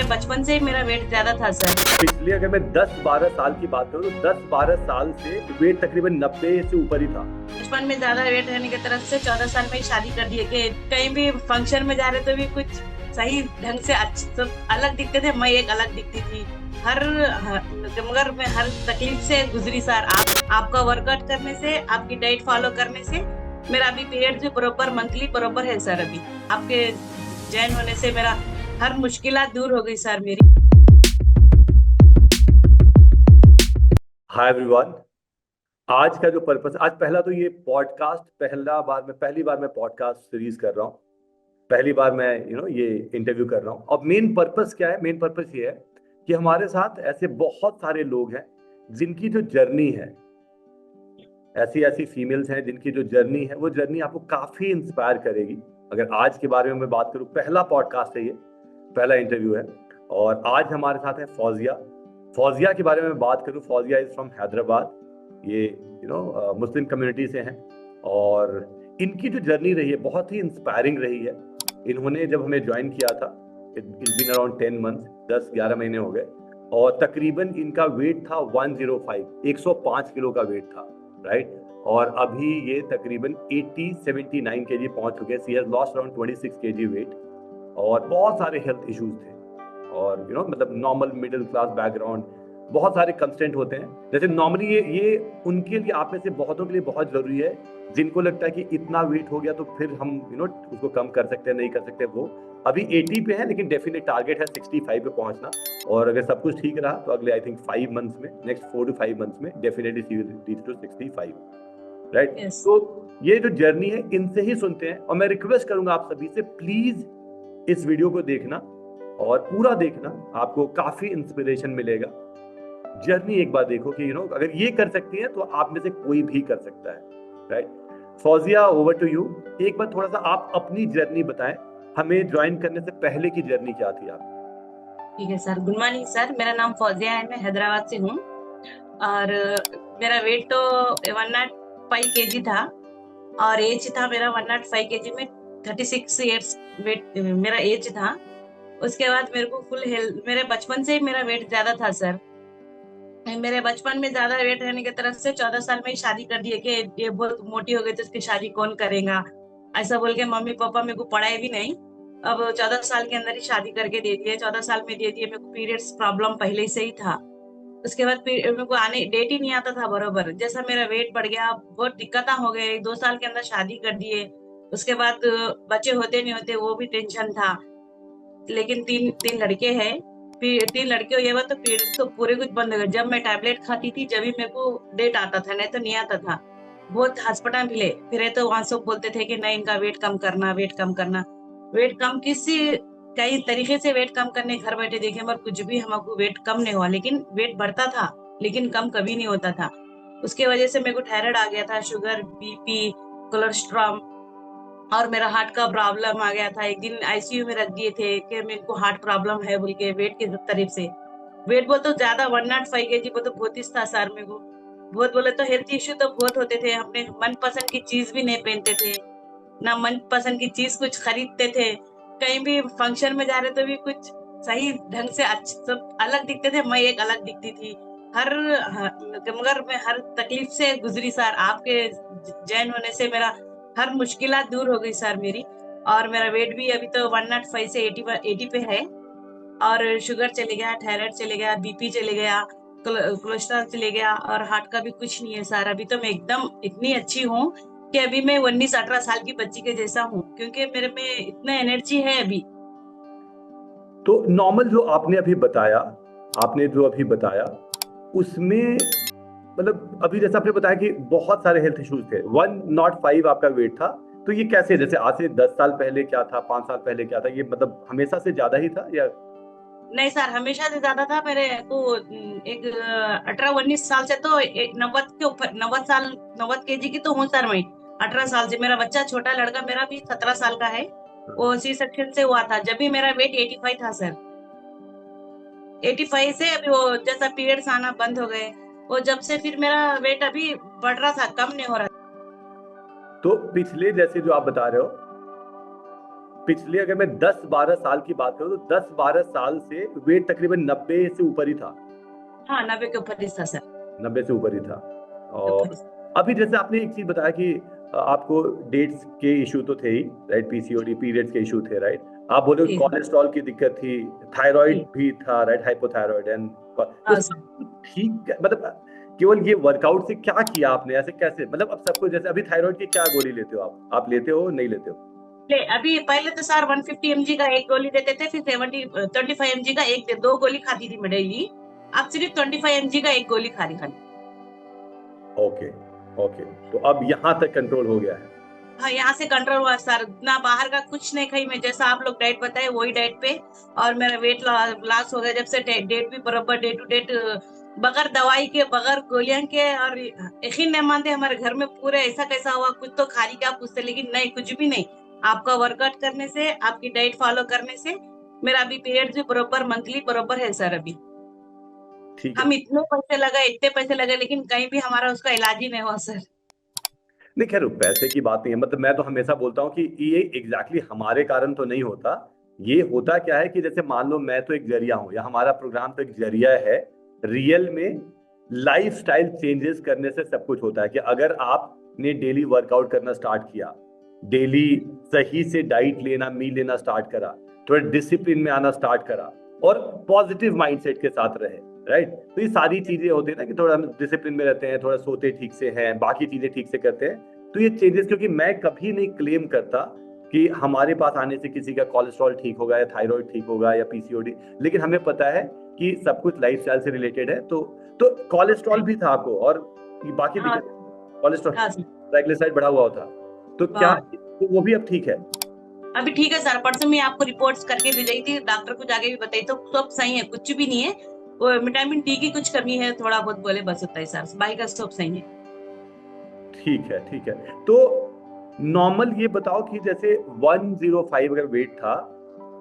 बचपन से ही मेरा वेट ज्यादा था सर। पिछले अगर मैं 10-12 साल की बात करूँ तो 10-12 साल से वेट तकरीबन 90 से ऊपर ही था। बचपन में ज्यादा वेट रहने की तरफ से 14 साल में ही शादी कर दिए कि कहीं भी फंक्शन में जा रहे तो भी कुछ सही ढंग से सब अलग दिखते थे, मैं एक अलग दिखती थी। मगर मैं हर तकलीफ से गुजरी सर। आपका वर्कआउट करने से, आपकी डाइट फॉलो करने से मेरा अभी पीरियड जो बरोबर मंथली बरोबर है सर। अभी आपके जॉइन होने से मेरा हर मुश्किलात दूर हो गई सर मेरी। हाय एवरीवन, आज का जो पर्पस, आज पहला तो ये पॉडकास्ट पहली बार मैं पॉडकास्ट सीरीज कर रहा हूँ। पहली बार मैं ये इंटरव्यू कर रहा हूँ। और मेन पर्पस क्या है? मेन पर्पस ये है कि हमारे साथ ऐसे बहुत सारे लोग हैं जिनकी जो जर्नी है, ऐसी ऐसी फीमेल्स हैं जिनकी जो जर्नी है वो जर्नी आपको काफी इंस्पायर करेगी। अगर आज के बारे में मैं बात करूं, पहला पॉडकास्ट है ये, पहला इंटरव्यू है। और आज हमारे साथ है फौजिया। फौजिया के बारे में बात करूं, फौजिया इज फ्रॉम हैदराबाद। ये मुस्लिम कम्युनिटी से हैं और इनकी जो जर्नी रही है बहुत ही इंस्पायरिंग रही है। इन्होंने जब हमें ज्वाइन किया था, इट्स बीन अराउंड 10 मंथ्स, 10-11 महीने हो गए। और तकरीबन इनका वेट था 105 किलो का वेट था, राइट। और अभी ये तकरीबन 79 केजी पहुंच चुके हैं। She has lost around 26 KG weight. और बहुत सारे हेल्थ इश्यूज थे और मतलब नॉर्मल मिडिल क्लास बैकग्राउंड, बहुत सारे कंस्टेंट होते हैं। जैसे नॉर्मली ये उनके लिए, आप में से बहुतों के लिए बहुत जरूरी है जिनको लगता है कि इतना वेट हो गया तो फिर हम उसको कम कर सकते हैं, नहीं कर सकते। वो अभी 80 पे है, लेकिन डेफिनेट टारगेट है 65 पे पहुंचना। और अगर सब कुछ ठीक रहा तो अगले आई थिंक 5 मंथ्स में, नेक्स्ट 4 to 5 मंथ्स में definitely she will reach to 65, right. Yes. तो ये जो जर्नी है इनसे ही सुनते हैं। और मैं रिक्वेस्ट करूंगा आप सभी से, प्लीज इस वीडियो को देखना और पूरा देखना, आपको काफी इंस्पिरेशन मिलेगा। जर्नी एक बार देखो कि अगर ये कर सकती है तो आप में से कोई भी कर सकता है, right. Fauzia, over to you. एक बार थोड़ा सा आप अपनी जर्नी बताएं, हमें ज्वाइन करने से पहले की जर्नी क्या थी आप? ठीक है सर, गुड मॉर्निंग सर। मेरा नाम फौजिया है, मैं हैदराबाद से हूँ। और मेरा वेट तो 105 kg था और एज था मेरा 105 kg में। 36 years वेट मेरा एज था। उसके बाद मेरे को फुल हेल्थ, मेरे बचपन से ही मेरा वेट ज्यादा था सर। मेरे बचपन में ज्यादा वेट रहने की तरफ से 14 साल में ही शादी कर दिए कि ये बहुत मोटी हो गई तो इसकी शादी कौन करेगा, ऐसा बोल के मम्मी पापा मेरे को पढ़ाए भी नहीं। अब 14 साल के अंदर ही शादी करके दे दिए, 14 साल में दे दिए। मेरे को पीरियड्स प्रॉब्लम पहले से ही था। उसके बाद मेरे को आने डेट ही नहीं आता था बरोबर। जैसा मेरा वेट बढ़ गया, बहुत दिक्कतें हो गई। 2 साल के अंदर शादी कर दिए। उसके बाद बच्चे होते नहीं होते वो भी टेंशन था। लेकिन तीन तीन लड़के हैं, फिर 3 लड़के हुए हुआ तो पीरियड्स तो पूरे कुछ बंद हो गए। जब मैं टैबलेट खाती थी जब भी मेरे को डेट आता था, नहीं तो नहीं आता था। बहुत अस्पताल फिरे तो वहां सब बोलते थे कि नहीं, इनका वेट कम करना, वेट कम करना। वेट कम किसी कई तरीके से वेट कम करने घर बैठे देखे, मगर कुछ भी हमको वेट कम नहीं हुआ। लेकिन वेट बढ़ता था लेकिन कम कभी नहीं होता था। उसके वजह से मेरे को थायराइड आ गया था, शुगर, बीपी, कोलेस्ट्रॉल, और मेरा हार्ट का प्रॉब्लम आ गया था। एक दिन आईसीयू में रख दिए थे कि मेरे को हार्ट प्रॉब्लम है बोल के, वेट की तरफ से। वेट बोल तो ज्यादा 105 kg बोल तो बहुत ही था सर मेरे को। बहुत बोले तो हेल्थ इश्यू तो बहुत होते थे। अपने मनपसंद की चीज भी नहीं पहनते थे, ना मनपसंद की चीज कुछ खरीदते थे। कहीं भी फंक्शन में जा रहे तो भी कुछ सही ढंग से सब अलग दिखते थे, मैं एक अलग दिखती थी। मगर मैं हर तकलीफ से गुजरी सर। आपके जॉइन होने से मेरा हर मुश्किलात दूर हो गई सर मेरी। और मेरा वेट भी अभी तो 105 से 80 पे है। और शुगर चले गया, थायराइड चले गया, बीपी चले गया, कोलेस्ट्रॉल चले गया, और हार्ट का भी कुछ नहीं है सर। अभी तो मैं एकदम इतनी अच्छी हूँ कि अभी मैं 19-18 साल की बच्ची के जैसा हूँ, क्योंकि मेरे में इतना एनर्जी है अभी। तो नॉर्मल जो आपने जो अभी बताया उसमें, मतलब अभी जैसा आपने बताया कि बहुत सारे हेल्थ इश्यूज थे, 105 आपका वेट था। तो ये कैसे, जैसे आज से 10 साल पहले क्या था, 5 साल पहले क्या था, ये मतलब हमेशा से ज्यादा ही था या? नहीं सर, हमेशा से ज्यादा था मेरे को। एक 18-19 साल से तो 90 के ऊपर, 90 साल, 90 kg की तो हूँ सर मैं। 18 साल से मेरा बच्चा, छोटा लड़का मेरा भी 17 साल का है, वो सी सेक्शन से हुआ था। जब भी मेरा वेट 85 था सर। 85 से अभी वो जैसा पीरियड्स आना बंद हो गए, वो जब से फिर मेरा वेट अभी बढ़ रहा था, कम नहीं हो रहा। तो पिछले, जैसे जो आप बता रहे हो, पिछले अगर मैं 10-12 साल की बात करूं तो 10-12 साल से वेट तकरीबन 90 से ऊपर ही था। हाँ, 90 के ऊपर ही था सर। 90 से ऊपर ही था। ऊपर और ही। अभी जैसे आपने एक चीज बताया कि आपको डेट्स के इशू तो थे ही, राइट, पीसीओडी पीरियड्स के इशू थे, राइट। आप बोले जी कोलेस्ट्रॉल की दिक्कत थी, थायराइड जी। भी था, राइट, हाइपोथायराइड एंड तो हाँ सब सर। कुछ ठीक, मतलब केवल ये वर्कआउट से क्या किया आपने, ऐसे कैसे, मतलब अब सब कुछ, जैसे अभी थायराइड की क्या गोली लेते हो आप लेते हो नहीं लेते हो? अभी पहले तो सर 150 mg का एक गोली देते थे, फिर 25 mg का दो गोली खाती थी मैं डेली। अब सिर्फ 25 mg का एक गोली खा रही खाली। ओके। ओके, तो अब यहाँ तक कंट्रोल हो गया है। हाँ, यहाँ से कंट्रोल हुआ सर, ना बाहर का कुछ नहीं खाई मैं, जैसा आप लोग डाइट बताए वही डाइट पे। और मेरा वेट लॉस हो गया जब से, डेट भी बराबर डे टू डेट, बगैर दवाई के बगैर गोलियां के। और यकीन नहीं मानते, हमारे घर में पूरे ऐसा कैसा हुआ, कुछ तो खारी क्या पूछते, लेकिन नहीं, कुछ भी नहीं। आपका वर्कआउट करने से, आपकी डाइट फॉलो करने से मेरा अभी पीरियड्स भी बराबर मंथली बराबर है सर अभी। ठीक है। हम इतने पैसे लगे, इतने पैसे लगे, लेकिन कहीं भी हमारा उसका इलाज ही नहीं हुआ सर। नहीं, खैर पैसे की बात नहीं है, मतलब मैं तो हमेशा बोलता हूँ कि ये एग्जैक्टली हमारे कारण तो नहीं होता। ये होता क्या है कि जैसे मान लो मैं तो एक जरिया हूँ, या हमारा प्रोग्राम तो एक जरिया है। रियल में लाइफ स्टाइल चेंजेस करने से सब कुछ होता है, कि अगर आपने डेली वर्कआउट करना स्टार्ट किया, डेली सही से डाइट लेना, मील लेना स्टार्ट करा, थोड़ा डिसिप्लिन में आना स्टार्ट करा, और पॉजिटिव माइंडसेट के साथ रहे, राइट, तो ये सारी चीजें होती है ना, कि थोड़ा हम डिसिप्लिन में रहते हैं, थोड़ा सोते ठीक से हैं, बाकी चीजें ठीक से करते हैं, तो ये चेंजेस, क्योंकि मैं कभी नहीं क्लेम करता कि हमारे पास आने से किसी का कोलेस्ट्रॉल ठीक होगा या थायराइड ठीक होगा या पीसीओडी, लेकिन हमें पता है कि सब कुछ लाइफस्टाइल से रिलेटेड है। तो कोलेस्ट्रॉल भी था आपको, और ये बाकी हाँ। दिक्कत, कोलेस्ट्रॉल, हाँ सर। ट्राइग्लिसराइड बढ़ा हुआ था, तो क्या हाँ, तो वो भी अब ठीक है? अभी ठीक है सर, परसों मैं आपको रिपोर्ट्स करके भेजी थी, डॉक्टर कुछ आगे भी बताई तो सब सही है, कुछ भी नहीं है। वो विटामिन डी की कुछ कमी है, थोड़ा बहुत बोले बस होता है सर, बाकी का सब सही है। ठीक है, ठीक है। तो नॉर्मल ये बताओ कि जैसे 105 अगर वेट था,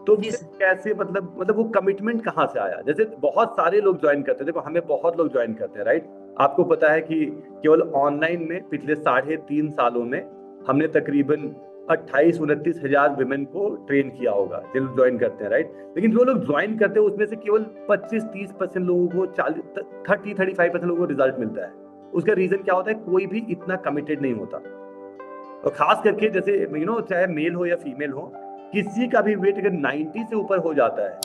तो जी फिर सर। कैसे, मतलब वो कमिटमेंट कहाँ से आया? जैसे बहुत सारे लोग ज्वाइन करते हैं, देखो हमें बहुत लोग ज्वाइन करते हैं, राइट। आपको पता है कि केवल ऑनलाइन में पिछले 3.5 सालों में हमने तकरीबन 28-29 हजार विमेन को ट्रेन किया होगा, जो लोग ज्वाइन करते हैं, राइट। लेकिन जो लोग ज्वाइन करते हैं उसमें से केवल 25-30% लोगों को, 30-35% लोगों को रिजल्ट मिलता है। उसका रीजन क्या होता है? कोई भी इतना कमिटेड नहीं होता। और खास करके जैसे चाहे मेल हो या फीमेल हो, किसी का भी वेट अगर 90 से ऊपर हो जाता है,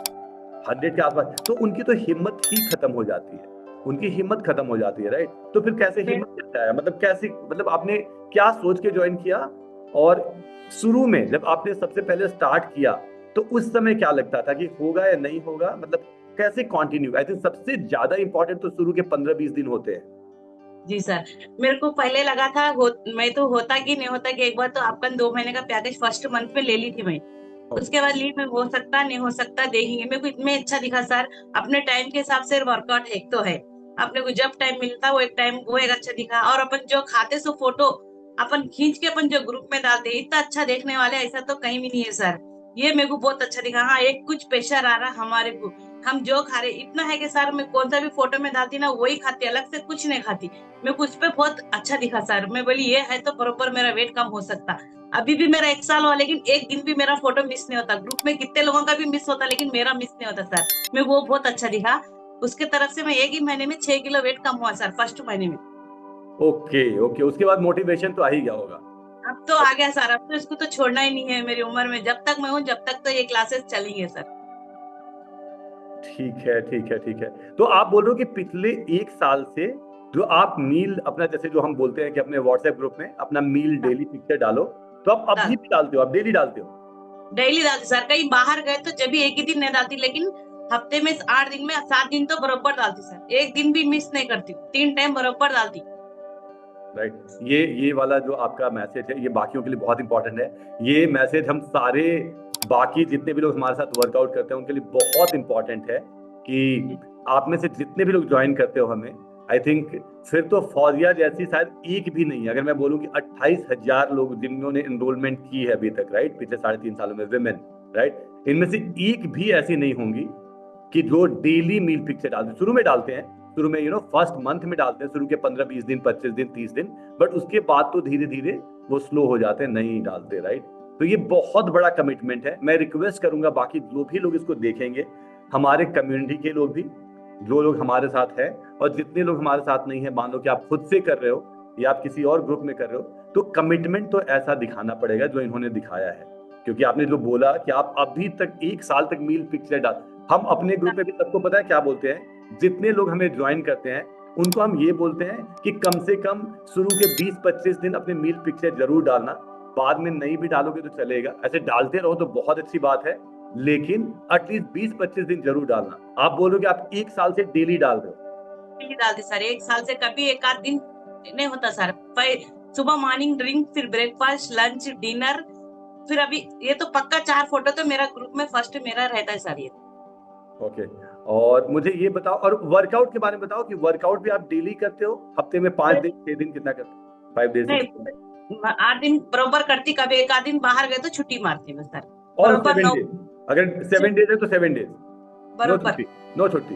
100 के आसपास, तो उनकी तो हिम्मत ही खत्म हो जाती है, उनकी हिम्मत खत्म हो जाती है, राइट। तो फिर कैसे हिम्मत कैसे आया, मतलब कैसे, मतलब आपने क्या सोच के ज्वाइन किया? और शुरू में जब आपने सबसे पहले स्टार्ट किया, तो उस समय क्या लगता था कि होगा या नहीं होगा, मतलब कैसे कंटिन्यू? आई थिंक सबसे ज्यादा इंपॉर्टेंट तो शुरू के 15-20 दिन होते हैं। जी सर, मेरे को पहले लगा था मैं तो होता कि नहीं होता, कि एक बार तो आपका 2 महीने का पैकेज फर्स्ट मंथ में ले ली थी मैं। उसके बाद ली मैं, हो सकता नहीं हो सकता देखेंगे, मेरे को इतने अच्छा दिखा सर। अपने टाइम के हिसाब से वर्कआउट एक तो है, अपने को जब टाइम मिलता वो एक टाइम वो एक अच्छा दिखा। और अपन जो खाते सो फोटो अपन खींच के अपन जो ग्रुप में डालते हैं, इतना अच्छा देखने वाले ऐसा तो कहीं भी नहीं है सर। ये मेरे को बहुत अच्छा दिखा। हाँ, एक कुछ प्रेशर आ रहा हमारे को, हम जो खा रहे इतना है कि सर मैं कौन सा भी फोटो में डालती ना वही खाती, अलग से कुछ नहीं खाती। मेरे को उस पे बहुत अच्छा दिखा सर, मैं बोली ये है तो बरोबर मेरा वेट कम हो सकता। अभी भी मेरा 1 साल हुआ, लेकिन एक दिन भी मेरा फोटो मिस नहीं होता, ग्रुप में कितने लोगों का भी मिस होता लेकिन मेरा मिस नहीं होता सर। मैं वो बहुत अच्छा दिखा। उसके तरफ से मैं एक ही महीने में 6 किलो वेट कम हुआ सर, फर्स्ट महीने में। ओके, ओके, उसके बाद मोटिवेशन तो आ ही गया होगा। अब तो आ गया सर, अब तो इसको तो छोड़ना ही नहीं है मेरी उम्र में, जब तक मैं हूँ जब तक तो ये क्लासेस चलेंगे सर। ठीक है, ठीक है, ठीक है। तो आप बोल रहे हो कि पिछले 1 साल से जो आप मील अपना, जैसे जो हम बोलते हैं कि अपने व्हाट्सएप ग्रुप में अपना मील हाँ, डेली पिक्चर डालो, तो आप अभी भी डालते हो, आप डेली डालते हो? डेली डालती सर, कहीं बाहर गए तो जब भी एक ही दिन नहीं डालती, लेकिन हफ्ते में 8 दिन में 7 दिन तो बरोबर डालती सर, एक दिन भी मिस नहीं करती, 3 टाइम बरोबर डालती। राइट। ये वाला जो आपका मैसेज है, ये बाकियों के लिए बहुत इंपॉर्टेंट है। ये मैसेज हम सारे, बाकी जितने भी लोग हमारे साथ वर्कआउट करते हैं उनके लिए बहुत इंपॉर्टेंट है, कि आप में से जितने भी लोग ज्वाइन करते हो हमें, आई थिंक फिर तो फौजिया जैसी शायद एक भी नहीं है। अगर मैं बोलूं कि 28 हजार लोग जिन्होंने एनरोलमेंट की है अभी तक, राइट, पिछले 3.5 सालों में, विमेन, राइट, इनमें से एक भी ऐसी नहीं होंगी कि जो डेली मील पिक्चर डालते, शुरू में डालते हैं, शुरू में फर्स्ट मंथ में डालते हैं, शुरू के 15-20 दिन, 25 दिन, 30 दिन, बट उसके बाद तो धीरे धीरे वो स्लो हो जाते हैं, नहीं डालते, राइट। तो ये बहुत बड़ा कमिटमेंट है। मैं रिक्वेस्ट करूंगा बाकी जो भी लोग इसको देखेंगे, हमारे कम्युनिटी के लोग भी, जो लोग हमारे साथ हैं और जितने लोग हमारे साथ नहीं है, मान लो कि आप खुद से कर रहे हो या आप किसी और ग्रुप में कर रहे हो, तो कमिटमेंट तो ऐसा दिखाना पड़ेगा जो इन्होंने दिखाया है। क्योंकि आपने जो बोला कि आप अभी तक 1 साल तक मील पिक्चर डाल, हम अपने ग्रुप में भी सबको पता है क्या बोलते हैं, जितने लोग हमें ज्वाइन करते हैं उनको हम ये बोलते हैं कि कम से कम शुरू के 20-25 दिन अपने मील पिक्चर जरूर डालना, बाद में नहीं भी डालोगे तो चलेगा, ऐसे डालते रहो तो बहुत अच्छी बात है, लेकिन एटलीस्ट 20-25 दिन जरूर डालना। आप बोलोगे आप 1 साल से डेली डाल रहे हो? डेली डालते सर, 1 साल से कभी एक आध दिन नहीं होता सर। सुबह मॉर्निंग ड्रिंक, फिर ब्रेकफास्ट, लंच, डिनर, फिर अभी ये तो पक्का 4 फोटो तो मेरा ग्रुप में फर्स्ट मेरा रहता है सर ये। ओके। और मुझे ये बताओ, और वर्कआउट के बारे में बताओ कि वर्कआउट भी आप डेली करते हो? हफ्ते में 5 दिन 6 दिन कितना करते हो? 5 डेज? नहीं, 8 दिन बरोबर करती, कभी एक आध दिन बाहर गए तो छुट्टी मारती मैं सर। और बरोबर 7 डेज? अगर 7 डेज है तो 7 डेज नो बरोबर। छुट्टी? नो छुट्टी।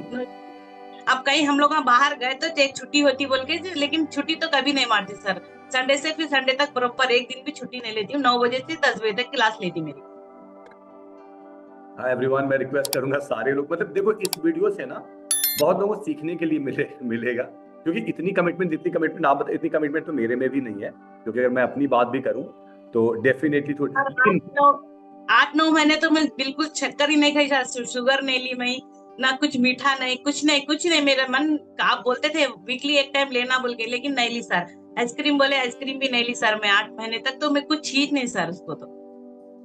अब कहीं हम लोग बाहर गए तो एक छुट्टी होती बोल के, लेकिन छुट्टी तो कभी नहीं मारती सर। संडे से फिर संडे तक बरोबर एक दिन भी छुट्टी नहीं लेती हूँ। 9 बजे से 10 बजे तक क्लास लेती मेरी। हाँ एवरीवन, मैं रिक्वेस्ट करूंगा सारे लोग, मतलब देखो इस वीडियो से ना बहुत लोगों को सीखने के लिए मिलेगा, क्योंकि इतनी कमिटमेंट, जितनी कमिटमेंट आप बता, इतनी कमिटमेंट तो मेरे में भी नहीं है, क्योंकि अगर मैं अपनी बात भी करूं तो डेफिनेटली थोड़ी, लेकिन 8-9 महीने तो मैं बिल्कुल शक्कर ही नहीं खाई सर, शुगर नहीं ली मैं, ना कुछ मीठा नहीं, कुछ नहीं कुछ नहीं। मेरा मन, आप बोलते थे वीकली एक टाइम लेना बोल के, लेकिन नहीं ली सर। आइसक्रीम बोले, आइसक्रीम भी नहीं ली सर मैं 8 महीने तक, तो मैं कुछ ही नहीं सर उसको तो।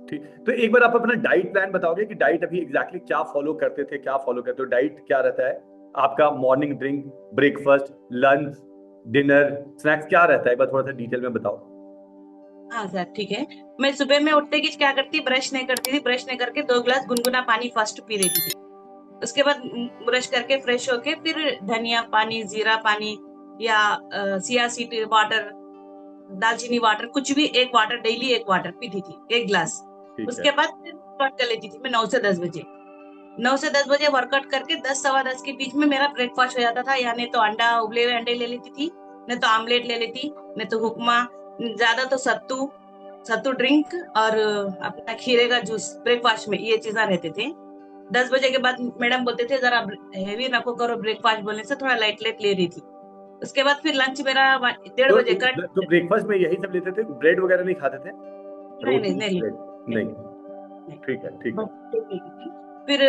ठीक। तो एक बार आप अपना डाइट प्लान बताओगे कि डाइट अभी एग्जैक्टली क्या फॉलो करते थे, क्या फॉलो करते हो, डाइट क्या रहता है आपका? Morning drink, breakfast, lunch, dinner, snacks क्या रहता है? एक बार थोड़ा सा डिटेल में बताओ। हाँ सर ठीक है। मैं सुबह में उठते की क्या करती, ब्रश नहीं करती थी, ब्रश नहीं करके 2 गिलास गुनगुना पानी फर्स्ट पी लेती थी। उसके बाद ब्रश करके फ्रेश होके फिर धनिया पानी, जीरा पानी या सिया सीड वाटर, दालचीनी वाटर, कुछ भी एक वाटर, डेली एक वाटर पीती थी, 1 गिलास। उसके बाद फिर वर्कआउट कर लेती थी मैं 9 से 10 बजे। 9 से 10 बजे वर्कआउट करके 10 सवा 10 के बीच में मेरा ब्रेकफास्ट हो जाता था। यानी तो अंडा, उबले हुए अंडे ले लेती थी, नहीं तो आमलेट ले लेती, नहीं तो उपमा, ज्यादा तो सत्तू, सत्तू ड्रिंक और अपना खीरे का जूस ब्रेकफास्ट में, ये चीजें रहते थे। 10 बजे के बाद मैडम बोलते थे जरा हेवी नको करो ब्रेकफास्ट, बोलने से थोड़ा लाइट लाइट ले रही थी। उसके बाद फिर लंच मेरा 1:30 बजे का। तो ब्रेकफास्ट में यही सब लेते थे? ब्रेड वगैरह नहीं खाते थे? नहीं नहीं नहीं ब्रेड नहीं। ठीक है, ठीक है। फिर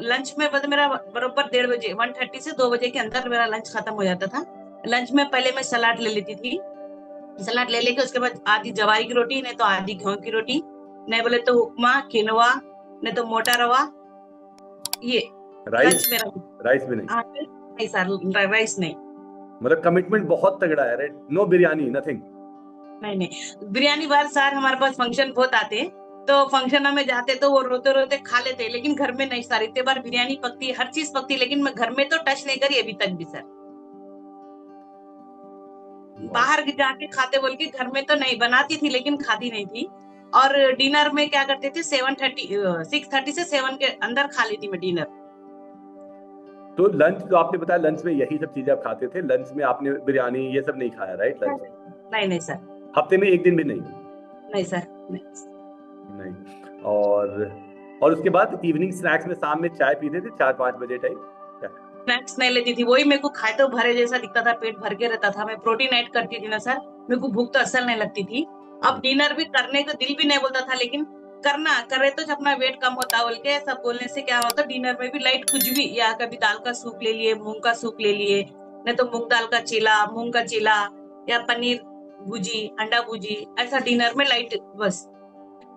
लंच में बस मेरा बरोबर 1:30 बजे, 1:30 से 2 बजे के अंदर मेरा लंच खत्म हो जाता था। लंच में पहले मैं सलाद ले लेती थी, सलाद ले लेके उसके बाद आधी जवारी की रोटी, नहीं तो आधी गेहूं की रोटी, नहीं बोले तो उपमा, किनवा, नहीं तो मोटा रवा, ये राइस? लंच मेरा। राइस भी नहीं? नहीं सर, राइस नहीं। मतलब कमिटमेंट बहुत तगड़ा है, राइट? No biryani, nothing? नहीं नहीं, बिरयानी बार सर हमारे पास फंक्शन बहुत आते हैं, तो फंक्शन में जाते तो वो रोते रोते खा लेते, लेकिन घर में नहीं सर। इतने बार बिरयानी पकती है, हर चीज पकती है, लेकिन मैं घर में तो टच नहीं करी अभी तक भी सर। बाहर जाके खाते बोल के घर में तो नहीं बनाती थी, लेकिन खाती नहीं थी। और डिनर में क्या करते थे, 6:30 से 7 के अंदर खा लेती मैं डिनर। तो लंच जो आपने बताया, लंच में यही सब चीजें आप खाते थे? लंच में आपने बिरयानी ये सब नहीं खाया, राइट? लंच नहीं नहीं सर। हफ्ते में एक दिन भी नहीं? नहीं सर, नहीं। और उसके बाद इवनिंग स्नैक्स में शाम में चाय पीते थे 4-5 बजे टाइप? स्नैक्स नहीं लेती थी, वही मेरे को खाए तो भरे जैसा दिखता था, पेट भर के रहता था। मैं प्रोटीन ऐड करती थी ना सर, मेरे को भूख तो असल नहीं लगती थी। अब डिनर भी करने को दिल भी नहीं बोलता था, लेकिन करना करे तो अपना वेट कम होता बोल के सब बोलने से क्या होता, डिनर में भी लाइट कुछ भी, या कभी दाल का सूप ले लिए, मूंग का सूप ले लिए, नहीं तो मूंग दाल का चीला, मूंग का चीला, या पनीर भुजी, अंडा भुजी, ऐसा डिनर में लाइट बस।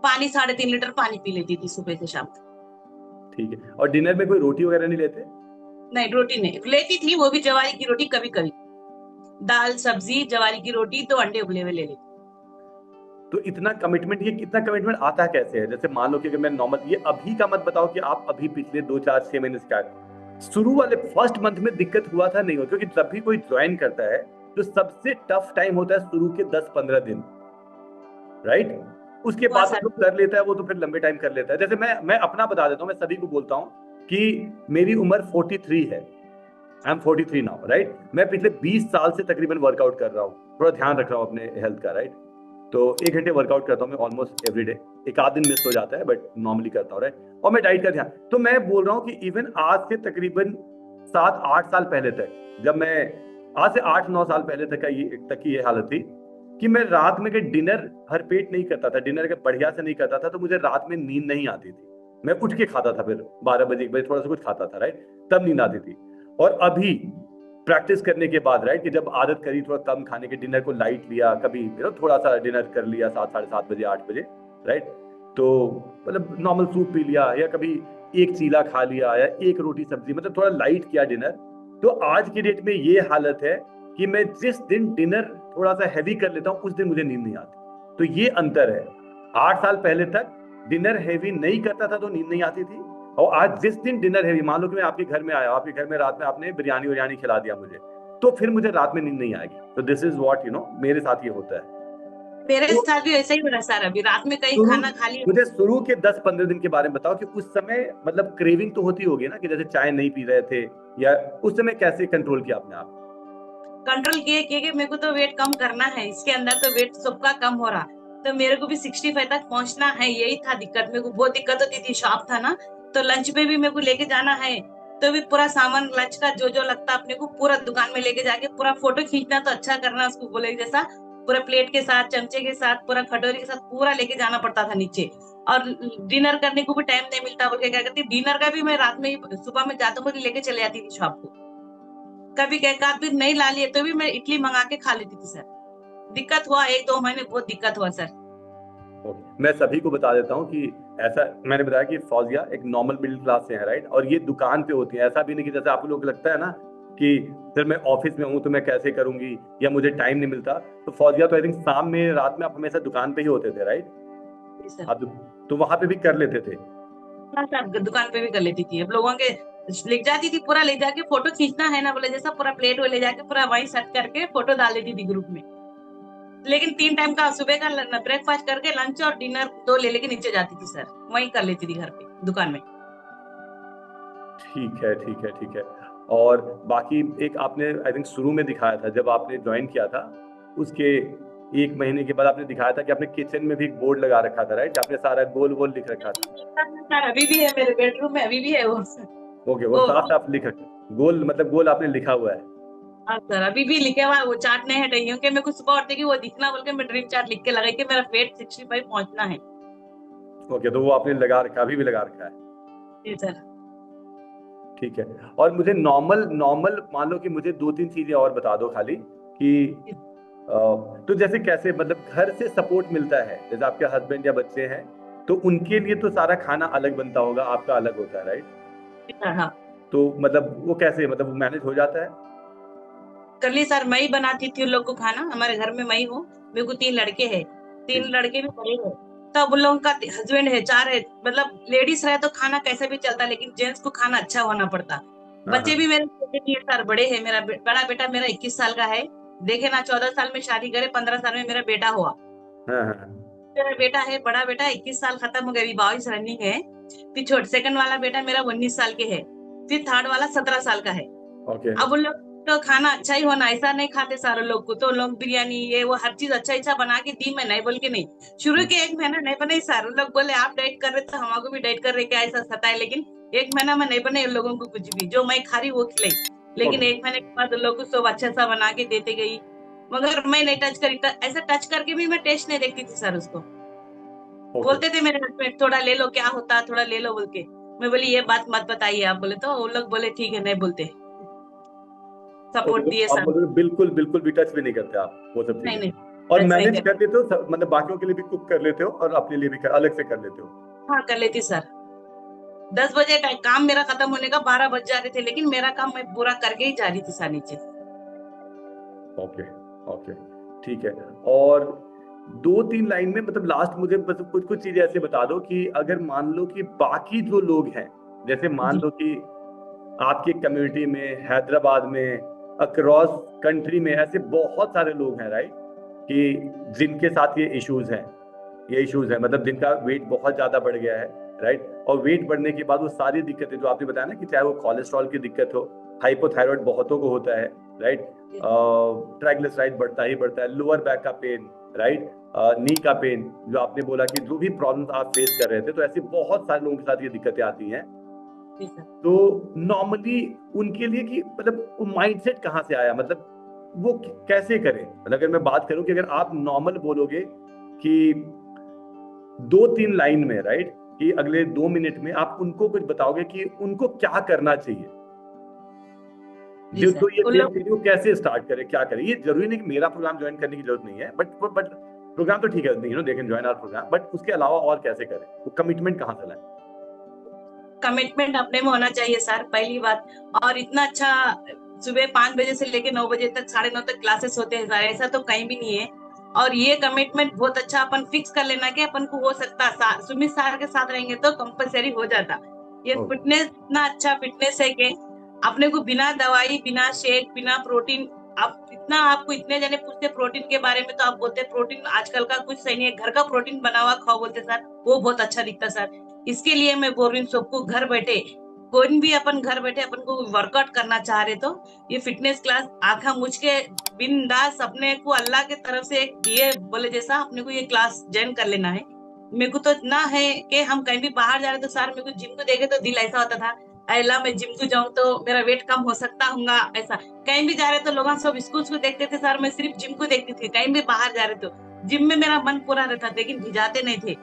पानी 3.5 लीटर पानी पी लेती थी सुबह से शाम तक। ठीक है। और डिनर में कोई रोटी वगैरह नहीं लेते? नहीं, रोटी नहीं लेती थी, वो भी जवारी की रोटी, कभी कभी दाल सब्जी, जवारी की रोटी, तो अंडे उबले हुए ले लेती। तो इतना कमिटमेंट, ये कितना कमिटमेंट आता कैसे है? जैसे मान लो कि अगर मैं नॉर्मल, ये अभी का मत बताओ कि आप अभी पिछले 2-4-6 महीने से क्या, शुरू वाले फर्स्ट मंथ में दिक्कत हुआ था? नहीं हुआ? क्योंकि जब भी कोई ज्वाइन करता है तो सबसे टफ टाइम होता है शुरू के 10-15 दिन, राइट? उसके बाद जो कर लेता है वो तो फिर लंबे टाइम कर लेता है। जैसे मैं अपना बता देता हूँ, मैं सभी को बोलता हूँ कि मेरी उम्र 43 है, आई एम 43 नाउ, राइट? मैं पिछले 20 साल से तकरीबन वर्कआउट कर रहा हूँ, थोड़ा ध्यान रख रहा हूँ अपने हेल्थ का, राइट? तो 1 घंटे वर्कआउट करता हूँ मैं ऑलमोस्ट एवरी डे। एक आध दिन मिस हो जाता है बट नॉर्मली करता हूँ, राइट। और मैं डाइट का ध्यान, तो मैं बोल रहा हूँ कि इवन आज से तकरीबन 7-8 साल पहले तक, जब मैं आज से 8-9 साल पहले तक की ये हालत थी कि मैं रात में डिनर भर पेट नहीं करता था, डिनर अगर बढ़िया से नहीं करता था तो मुझे रात में नींद नहीं आती थी। मैं उठ के खाता था, फिर 12 बजे 1 बजे थोड़ा सा कुछ खाता था, राइट, तब नींद आती थी। और अभी प्रैक्टिस करने के बाद, राइट, कि जब आदत करी थोड़ा कम खाने के, डिनर को लाइट लिया, कभी थोड़ा सा डिनर कर लिया 7-7:30 बजे 8 बजे, राइट, तो मतलब नॉर्मल सूप पी लिया, या कभी एक चीला खा लिया, या एक रोटी सब्जी, मतलब थोड़ा लाइट किया डिनर। तो आज की डेट में ये हालत है कि मैं जिस दिन डिनर थोड़ा सा हैवी कर लेता हूँ उस दिन मुझे नींद नहीं आती। तो ये अंतर है। 8 साल पहले तक डिनर हैवी नहीं करता था तो नींद नहीं आती थी, और आज जिस दिन डिनर हैवी, मान लो कि मैं आपके घर में आया, आपके घर में रात में आपने बिरयानी उरियानी खिला दिया मुझे, तो फिर मुझे रात में नींद नहीं आएगी। तो दिस इज व्हाट मेरे साथ ये होता है। मेरे तो साथ भी ऐसा ही हो रहा है सर। अभी रात में कहीं शुरू खाना खा लिया। मुझे शुरू के 10-15 दिन के बारे में बताओ कि उस समय मतलब क्रेविंग तो होती होगी ना, कि जैसे चाय नहीं पी रहे थे, या उस समय कैसे कंट्रोल किया अपने आप? कंट्रोल किए किए कि मेरे को तो वेट कम करना है, इसके अंदर तो वेट सबका कम हो रहा, तो मेरे को भी 65 तक पहुंचना है। यही था दिक्कत, मेरे को बहुत दिक्कत होती थी। शॉप था ना, तो लंच पे भी मेरे को लेके जाना है, तो भी पूरा सामान लंच का जो जो लगता अपने को पूरा दुकान में लेके जाके पूरा फोटो खींचना, तो अच्छा करना उसको बोले जैसा, पूरा प्लेट के साथ, चमचे के साथ, पूरा कटोरी के साथ पूरा लेके जाना पड़ता था नीचे। और डिनर करने को भी टाइम नहीं मिलता बोल के क्या करती, डिनर का भी मैं रात में ही, सुबह में जाते हुए लेके चले जाती थी शॉप को। कभी एक आध दिन नहीं ला लिए तो भी मैं इडली मंगा के खा लेती थी सर। दिक्कत हुआ 1-2 महीने, बहुत दिक्कत हुआ सर। मैं सभी को बता देता हूँ कि ऐसा, मैंने बताया कि फौजिया एक नॉर्मल मिडिल क्लास से है, राइट, और ये दुकान पे होती है। ऐसा भी नहीं कि जैसे आप लोग को लगता है ना कि फिर मैं ऑफिस में हूँ तो मैं कैसे करूंगी, या मुझे टाइम नहीं मिलता। तो फौजिया तो आई थिंक शाम में, रात में आप हमेशा दुकान पे ही होते थे, राइट? जी सर। आप तो वहां पे भी कर लेते थे? हाँ सर, दुकान पे भी कर लेती थी। अब लोगों के ले जाती थी, पूरा ले जाके फोटो खींचना है ना बोले जैसा, पूरा प्लेट वो ले जाके पूरा वही सेट करके फोटो डाल देती थी ग्रुप में। लेकिन 3 टाइम का, सुबह का ब्रेकफास्ट करके लंच और डिनर दो ले लेके नीचे जाती थी सर, वही कर लेती थी घर पे दुकान में। ठीक है, ठीक है, ठीक है। और बाकी एक आपने आई थिंक शुरू में दिखाया था जब आपने ज्वाइन किया था, उसके 1 महीने के बाद आपने दिखाया था कि आपने किचन में भी एक बोर्ड लगा रखा था, राइट? आपने सारा गोल गोल लिख रखा था। सर अभी भी है मेरे बेडरूम में, अभी भी है वो। ओके, वो वो साफ साफ लिख रखा, गोल मतलब गोल आपने लिखा हुआ है? हाँ सर, अभी भी लिखे हुआ है वो। चार्ट नहीं हटाई, क्योंकि मेरे को सुबह उठते कि वो दिखना बोल के मैं ड्रीम चार्ट लिख के लगाई कि मेरा वेट 65 पहुंचना है। ओके, तो वो आपने लगा रखा, अभी भी लगा रखा है? जी सर। ठीक है। और मुझे नॉर्मल नॉर्मल मान लो कि मुझे 2-3 चीजें और बता दो खाली, कि तो जैसे कैसे मतलब घर से सपोर्ट मिलता है, जैसे आपके हस्बैंड या बच्चे हैं तो उनके लिए तो सारा खाना अलग बनता होगा, आपका अलग होता है, राइट? जी सर हाँ। तो मतलब वो कैसे, मतलब मैनेज हो जाता है? कर ली सर, मैं ही बनाती थी उन लोग को खाना। हमारे घर में मैं ही हूँ। मेरे को 3 लड़के हैं, तीन ठीक। लड़के भी बड़े हैं। तब उन लोगों का हस्बैंड है, 4 है। मतलब लेडीज रहे तो खाना कैसे भी चलता, लेकिन जेंट्स को खाना अच्छा होना पड़ता। हाँ, बच्चे हाँ, भी मेरे छोटे नहीं है सर, बड़े हैं। मेरा बड़ा बेटा मेरा 21 साल का है। देखे ना, 14 साल में शादी करे, 15 साल में मेरा बेटा हुआ। हाँ, हाँ। मेरा बेटा है, बड़ा बेटा 21 साल खत्म हो गया, अभी 22 रनिंग है। फिर सेकंड वाला बेटा मेरा 19 साल के है। फिर थर्ड वाला 17 साल का है। ओके। अब उन लोग तो खाना अच्छा ही होना, ऐसा नहीं खाते सारे लोग को। तो लोग बिरयानी ये वो हर चीज अच्छा अच्छा बना के दी, मैं नहीं बोल के नहीं। शुरू के 1 महीना नहीं बने सर। उन लोग बोले आप डाइट कर रहे तो हमको भी डाइट कर रहे, क्या ऐसा सताए। लेकिन 1 महीना में नहीं बने उन लोगों को कुछ भी, जो मैं खा रही वो खिलाई। लेकिन ओके। 1 महीने के बाद उन लोग को सब अच्छा सा बना के देते गई। मगर मैं नहीं टच करी, ऐसा टच करके भी मैं टेस्ट नहीं देखती थी सर उसको। ओके। बोलते थे मेरे हस्बैंड थोड़ा ले लो, क्या होता, थोड़ा ले लो बोल के। मैं बोली ये बात मत बताइए आप, बोले तो वो लोग बोले ठीक है, नहीं बोलते। ओके, सपोर्ट तो दिए आप सर। बोल रहे हो बिल्कुल बिल्कुल भी टच भी नहीं करते आप वो सब नहीं चीजें? नहीं, और टच नहीं मैनेज कर। कर लेते हो मतलब बाकियों के लिए भी कुक कर लेते हो और अपने लिए भी अलग से कर लेते हो? हाँ कर लेती सर। 10 बजे का काम मेरा खत्म होने का 12 बज जा रहे थे, लेकिन मेरा काम मैं पूरा करके ही जा रही थी सर नीचे। ओके। ओके। ठीक है। और 2-3 लाइन में मतलब लास्ट मुझे बस कुछ कुछ चीजें ऐसे बता दो कि अगर मान लो कि बाकी जो लोग हैं, जैसे मान जी लो कि आपकी कम्युनिटी में, हैदराबाद में, अक्रॉस कंट्री में ऐसे बहुत सारे लोग हैं, राइट, कि जिनके साथ ये इश्यूज हैं, मतलब जिनका वेट बहुत ज्यादा बढ़ गया है, राइट, और वेट बढ़ने के बाद वो सारी दिक्कतें जो आपने बताया ना, कि चाहे वो कोलेस्ट्रॉल की दिक्कत हो, हाइपोथायराइड बहुतों को होता है, राइट, ट्राइग्लिसराइड बढ़ता ही बढ़ता है, लोअर बैक का पेन, राइट, नी का पेन, जो आपने बोला कि जो भी प्रॉब्लम्स आप फेस कर रहे थे, तो ऐसे बहुत सारे लोगों के साथ ये दिक्कतें आती हैं। जी सर। तो नॉर्मली उनके लिए कि मतलब माइंडसेट कहाँ से आया, मतलब वो कैसे करें? मतलब अगर मैं बात करूं कि अगर आप नॉर्मल बोलोगे कि 2-3 लाइन में, राइट, कि अगले 2 मिनट में आप उनको कुछ बताओगे कि उनको क्या करना चाहिए, जी जो सर, तो ये उन फेस लोग करिए, वो कैसे स्टार्ट करे, क्या करे? ये जरूरी नहीं कि मेरा प्रोग्राम ज्वाइन करने की जरूरत नहीं है, बट प्रोग्राम तो ठीक है, they can join our programme, but उसके अलावा और कैसे करें, वो कमिटमेंट कहाँ से लाएं? कमिटमेंट अपने में होना चाहिए सर, पहली बात। और इतना अच्छा सुबह 5 बजे से लेके 9 बजे तक, 9:30 तक क्लासेस होते हैं सर, ऐसा तो कहीं भी नहीं है। और ये कमिटमेंट बहुत अच्छा अपन फिक्स कर लेना कि अपन को हो सकता, सुमित सर के साथ रहेंगे तो कंपलसरी हो जाता। ये ओके। फिटनेस इतना अच्छा फिटनेस है कि अपने को बिना दवाई, बिना शेक, बिना प्रोटीन, आप इतना, आपको इतने जने पूछते प्रोटीन के बारे में तो आप बोलते प्रोटीन आजकल का कुछ सही नहीं है, घर का प्रोटीन बना हुआ खाओ बोलते सर, वो बहुत अच्छा दिखता सर। इसके लिए मैं बोल रही हूँ सबको, घर बैठे कोई भी अपन घर बैठे अपन को वर्कआउट करना चाह रहे तो ये फिटनेस क्लास आंखा मुझ के बिंदास अपने को अल्लाह के तरफ से एक दिए बोले जैसा अपने को ये क्लास ज्वाइन कर लेना है। मेरे को तो इतना है कि हम कहीं भी बाहर जा रहे तो सर मेरे को जिम को देखे तो दिल ऐसा होता था, अल्लाह मैं जिम को जाऊं तो मेरा वेट कम हो सकता होगा ऐसा। कहीं भी जा रहे तो लोग सब स्कूल को देखते थे सर, मैं सिर्फ जिम को देखती थी। कहीं भी बाहर जा रहे तो जिम में मेरा मन पूरा रहता था, लेकिन भिजाते नहीं थे।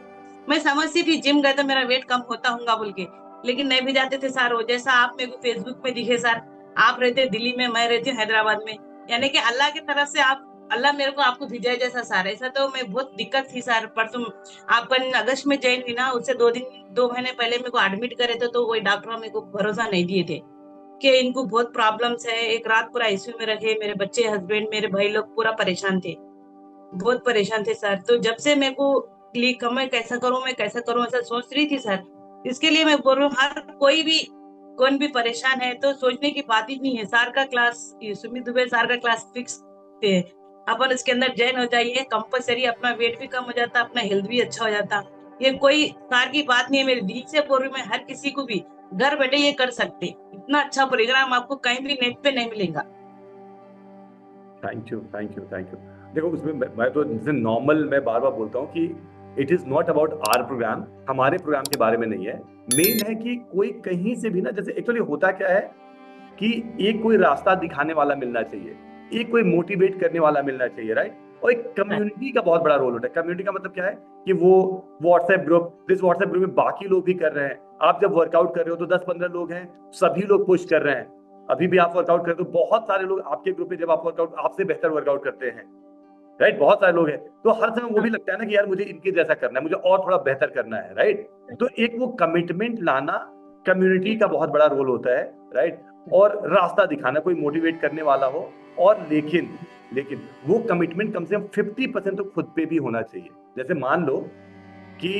मैं समझती थी जिम गए तो मेरा वेट कम होता होगा बोल के, लेकिन नहीं भी जाते थे सर। वो जैसा आप मेरे को फेसबुक में दिखे सर, आप रहते दिल्ली में, मैं रहती हूँ हैदराबाद में, यानी कि अल्लाह की तरफ से आप, अल्लाह मेरे को आपको भेजा जैसा सर। ऐसा तो मैं बहुत दिक्कत थी सर, पर तुम अपन अगस्त में ज्वाइन हुई ना, उससे 2 महीने पहले मेरे को एडमिट करे थे तो वही डॉक्टर मेरे को भरोसा नहीं दिए थे कि इनको बहुत प्रॉब्लम्स है। एक रात पूरा आईसीयू में रखे, मेरे बच्चे, हस्बैंड, मेरे भाई लोग पूरा परेशान थे, बहुत परेशान थे सर। तो जब से मेरे को क्लिक, मैं कैसा करूं, मैं कैसा करूं ऐसा सोच रही थी सर। इसके लिए मैं बोल रहा हूँ हर कोई भी, कौन भी परेशान है तो सोचने की बात ही नहीं है। सर का क्लास, ये सुमित दुबे सर का क्लास फिक्स है, अपन इसके अंदर जॉइन हो जाइए, कंपलसरी। अपना वेट भी कम हो जाता, अपना हेल्थ भी अच्छा हो जाता। ये कोई सर की बात नहीं है, मेरे दिल से बोल रही हूँ मैं, हर किसी को भी घर बैठे ये कर सकते। इतना अच्छा प्रोग्राम आपको कहीं भी नेट पे नहीं मिलेगा। Thank you, thank you, thank you. देखो, उसमें मैं तो जैसे नॉर्मल मैं बार बार बोलता हूँ कि it is not about our programme, हमारे प्रोग्राम के बारे में नहीं है। मेन है कि कोई कहीं से भी ना, जैसे एक्चुअली होता क्या है कि एक कोई रास्ता दिखाने वाला मिलना चाहिए, एक कोई मोटिवेट करने वाला मिलना चाहिए, राइट। और एक कम्युनिटी का बहुत बड़ा रोल होता है। कम्युनिटी का मतलब क्या है कि वो व्हाट्सएप ग्रुप, जिस व्हाट्सएप ग्रुप में बाकी लोग भी कर रहे हैं, आप जब वर्कआउट कर रहे हो तो 10-15 लोग हैं, सभी लोग पुश कर रहे हैं। अभी भी आप वर्कआउट करते हो, बहुत सारे लोग आपके ग्रुप में, जब आप वर्कआउट आपसे बेहतर वर्कआउट करते हैं, राइट, बहुत सारे लोग हैं, तो हर समय वो भी लगता है ना कि यार मुझे इनके जैसा करना है, मुझे और थोड़ा बेहतर करना है, राइट। तो एक वो कमिटमेंट लाना, कम्युनिटी का बहुत बड़ा रोल होता है, राइट। और रास्ता दिखाना, कोई मोटिवेट करने वाला हो। और लेकिन लेकिन वो कमिटमेंट कम से कम 50% तो खुद पे भी होना चाहिए। जैसे मान लो कि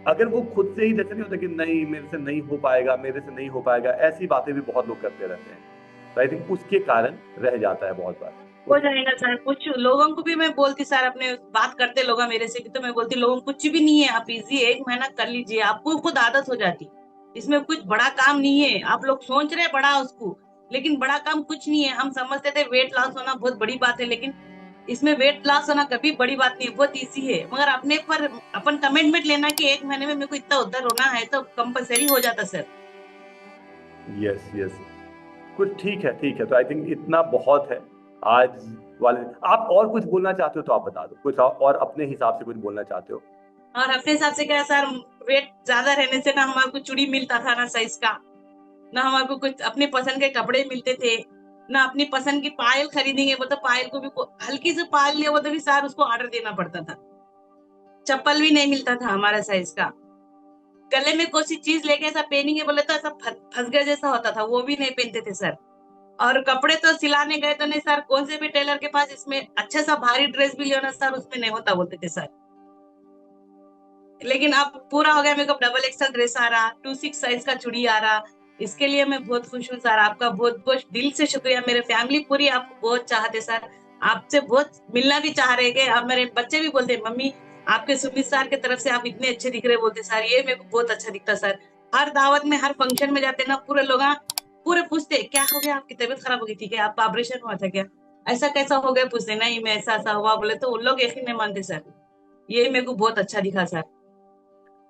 अगर वो खुद से ही, जैसे नहीं होता कि नहीं मेरे से नहीं हो पाएगा, मेरे से नहीं हो पाएगा, ऐसी बातें भी बहुत लोग करते रहते हैं, तो आई थिंक उसके कारण रह जाता है बहुत बार। हो जाएगा सर। कुछ लोगों को भी मैं बोलती सर, अपने बात करते लोग मेरे से भी, तो मैं बोलती लोगों को कुछ भी नहीं है, आप इजी 1 महीना कर लीजिए, आपको खुद आदत हो जाती। इसमें कुछ बड़ा काम नहीं है। आप लोग सोच रहे बड़ा उसको, लेकिन बड़ा काम कुछ नहीं है। हम समझते थे वेट लॉस होना बहुत बड़ी बात है, लेकिन इसमें वेट लॉस होना कभी बड़ी बात नहीं है, बहुत इजी है। मगर अपने पर अपन कमिटमेंट लेना कि 1 महीने में मेरे को इतना उधर होना है तो कंपलसरी हो जाता सर। यस, यस, कुछ ठीक है, ठीक है, तो आई थिंक इतना बहुत है आज वाले। आप और कुछ बोलना चाहते हो तो आप बता दो, कुछ और अपने हिसाब से कुछ बोलना चाहते हो? और अपने हिसाब से क्या है सर, वेट ज्यादा रहने से ना हमारे को चूड़ी मिलता था ना साइज का, ना हमारे को कुछ अपनी पसंद के कपड़े मिलते थे, ना अपनी पसंद की पायल खरीदेंगे वो तो पायल को भी हल्की से पायल लिया वो तो भी सर उसको ऑर्डर देना पड़ता था। चप्पल भी नहीं मिलता था हमारा साइज का। गले में कोई सी चीज लेके ऐसा पहनेंगे बोले तो ऐसा फंस गया जैसा होता था, वो भी नहीं पहनते थे सर। और कपड़े तो सिलाने गए तो नहीं सर, कौन से भी टेलर के पास इसमें अच्छा सा भारी ड्रेस भी लियो ना सर, उसमें नहीं होता बोलते थे सर। लेकिन अब पूरा हो गया, मेरे को डबल एक्सल ड्रेस आ रहा, 2-6 साइज का चूड़ी आ रहा। इसके लिए मैं बहुत खुश हूँ सर, आपका बहुत बहुत दिल से शुक्रिया। मेरे फैमिली पूरी आपको बहुत चाहते सर, आपसे बहुत मिलना भी चाह रहे हैं। अब मेरे बच्चे भी बोलते मम्मी आपके सुमित सर की तरफ से आप इतने अच्छे दिख रहे, बोलते सर ये मेरे को बहुत अच्छा दिखता सर। हर दावत में, हर फंक्शन में जाते ना, पूरे लोग पूरे पूछते क्या हो गया, आपकी तबीयत खराब हो गई थी क्या, आपका ऑपरेशन हुआ था क्या। ऐसा कैसा हो गया पूछते, नहीं मैं ऐसा ऐसा हुआ बोले तो उन लोग यकीन नहीं मानते सर। ये मेरे को बहुत अच्छा दिखा सर।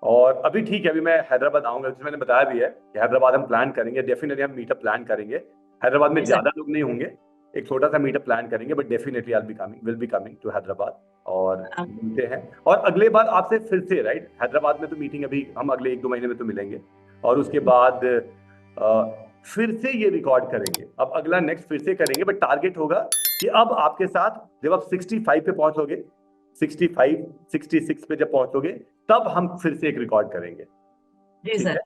और अभी ठीक है, अभी मैं हैदराबाद आऊंगा, जैसे मैंने बताया भी है कि हैदराबाद हम प्लान करेंगे, डेफिनेटली हम मीटअप प्लान करेंगे। हैदराबाद में जी सर। ज्यादा लोग नहीं होंगे, एक छोटा सा मीटअप प्लान करेंगे, but definitely I will be coming to Hyderabad, और हाँ, मिलते हैं। और अगले बार आपसे फिर से, राइट, हैदराबाद में तो मीटिंग अभी हम अगले 1-2 महीने में तो मिलेंगे, और उसके बाद फिर से ये रिकॉर्ड करेंगे। अब अगला नेक्स्ट फिर से करेंगे, बट टारगेट होगा कि अब आपके साथ जब आप 65 पे पहुंचोगे, 65 66 पे जब पहुंचोगे, तब हम फिर से एक रिकॉर्ड करेंगे। जी ठीक सर। है,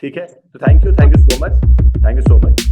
ठीक है। तो thank you so much, thank you so much.